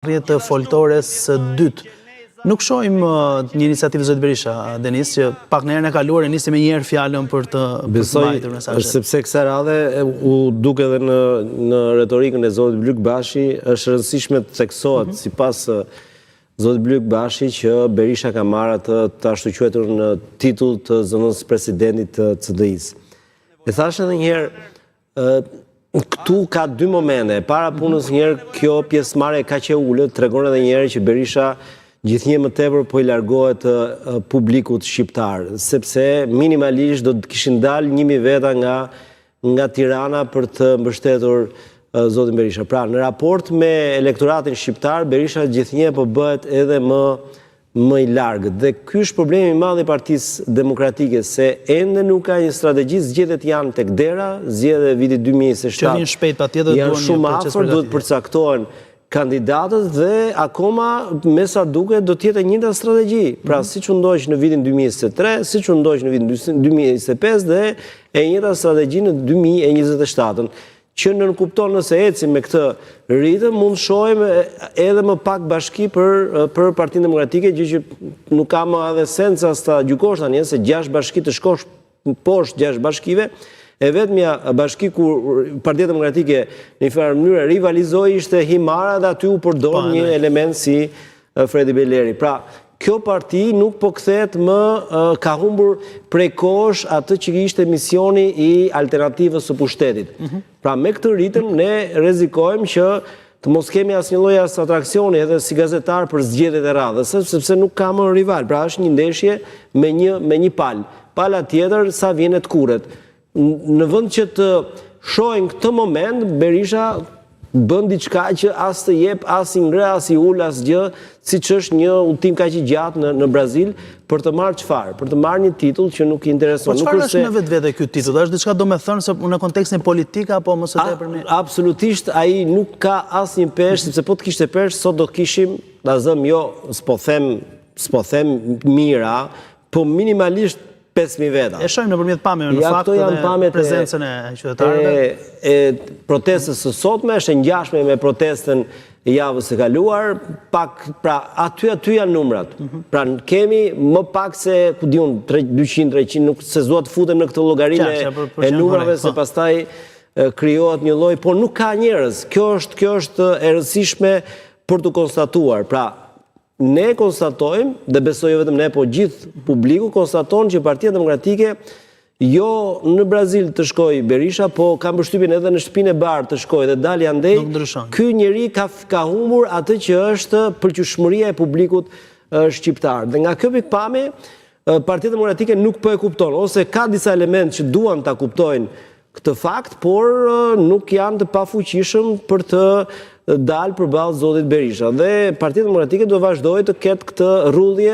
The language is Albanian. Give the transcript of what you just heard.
Rjetë foltores së dytë. Nuk shohim një iniciativë zoti Berisha, Denis, që pak në herën e kaluar nisi me një herë fjalën për të mbajtur mesazhet. Sepse kësaj radhe u duke edhe në retorikën e zotit Blyk Bashi është rëndësishme të theksohet sipas zotit Blyk Bashi që Berisha ka marrë të ashtu quajtur në titull të zëvendësës presidentit të CDI-s. E thash edhe një herë, këtu ka dy momente. Para punës njërë kjo pjesëmarrje ka që ullët, tregon edhe njëherë që Berisha gjithnjë më tepër po i largohet publikut shqiptar, sepse minimalisht do të kishin dalë 1000 veta nga Tirana për të mbështetur zotin Berisha. Pra, në raport me elektoratin shqiptar, Berisha gjithnjë po bëhet edhe më i largët. Dhe ky është problemi i madh i Partisë Demokratike, se ende nuk ka një strategji, zgjedhjet janë tek dera, zgjedhjet e vitit 2027. Që vjen shpejt patjetër, janë shumë afër, duhet përcaktohen kandidatët dhe akoma me sa duket do të jetë e njëjta strategji. Pra, siç u ndoq në vitin 2023, siç u ndoq në vitin 2025 dhe e njëjta strategji në 2027. Që nënkupton nëse ecim me këtë ritëm, mund shohim edhe më pak bashki për Partinë Demokratike, gjë që nuk ka më edhe sens as ta gjykosh tani, se 6 bashki të shkosh poshtë 6 bashkive, e vetmja bashki ku Partia Demokratike në një farë mënyrë rivalizoi ishte Himara dhe aty u përdor një element si Fredi Beleri. Pra, kjo parti nuk po kthehet më, ka humbur prej kohësh atë që ishte misioni i alternativës së pushtetit. Pra, me këtë ritëm ne rrezikojmë që të mos kemi asnjë lloj atraksioni edhe si gazetar për zgjedhjet e radhës, sepse nuk ka më rival. Pra, është një ndeshje me një palë. Pala tjetër sa vjen të kurret. Në vend që të shohin këtë moment, Berisha bën diçka që as të jep, as i ngre, as i ul, as gjë, siç është një udhtim kaq i gjatë në Brazil për të marrë çfarë? Për të marrë një titull që nuk i intereson. Po çfarë është në vetvete ky titull? Është diçka domethënë se në kontekstin politik apo më së tepërmi? Absolutisht, ai nuk ka asnjë peshë, sepse po të kishte peshë, sot do kishim, ta zëm jo, s'po them mira, po minimalisht 5.000 veta. E shohim nëpërmjet pamjeve në fakt dhe prezencën e qytetarëve. Protestës së sotme është e ngjashme me protestën e javës së kaluar, pak pra aty janë numrat. Pra kemi më pak se ku diun 200-300, nuk se zua të futem në këtë llogarinë e numrave se pastaj krijohet një lloj, por nuk ka njerëz. Kjo është e rëndësishme për të konstatuar. Pra, ne konstatojmë, dhe besoj vetëm ne, po gjithë publiku konstaton që Partia Demokratike jo në Brazil të shkoj Berisha, po kam përshtypjen edhe në shtëpinë e Bardh të shkoj dhe dalë andej, ky njeri ka humbur atë që është pëlqyeshmëria e publikut shqiptar. Dhe nga kjo pikpamje, Partia Demokratike nuk po e kupton, ose ka disa elementë që duan ta kuptojnë këtë fakt, por nuk janë të pafuqishëm për të dalë përballë zotit Berisha. Dhe Partia Demokratike do vazhdojë të ketë këtë rrudhje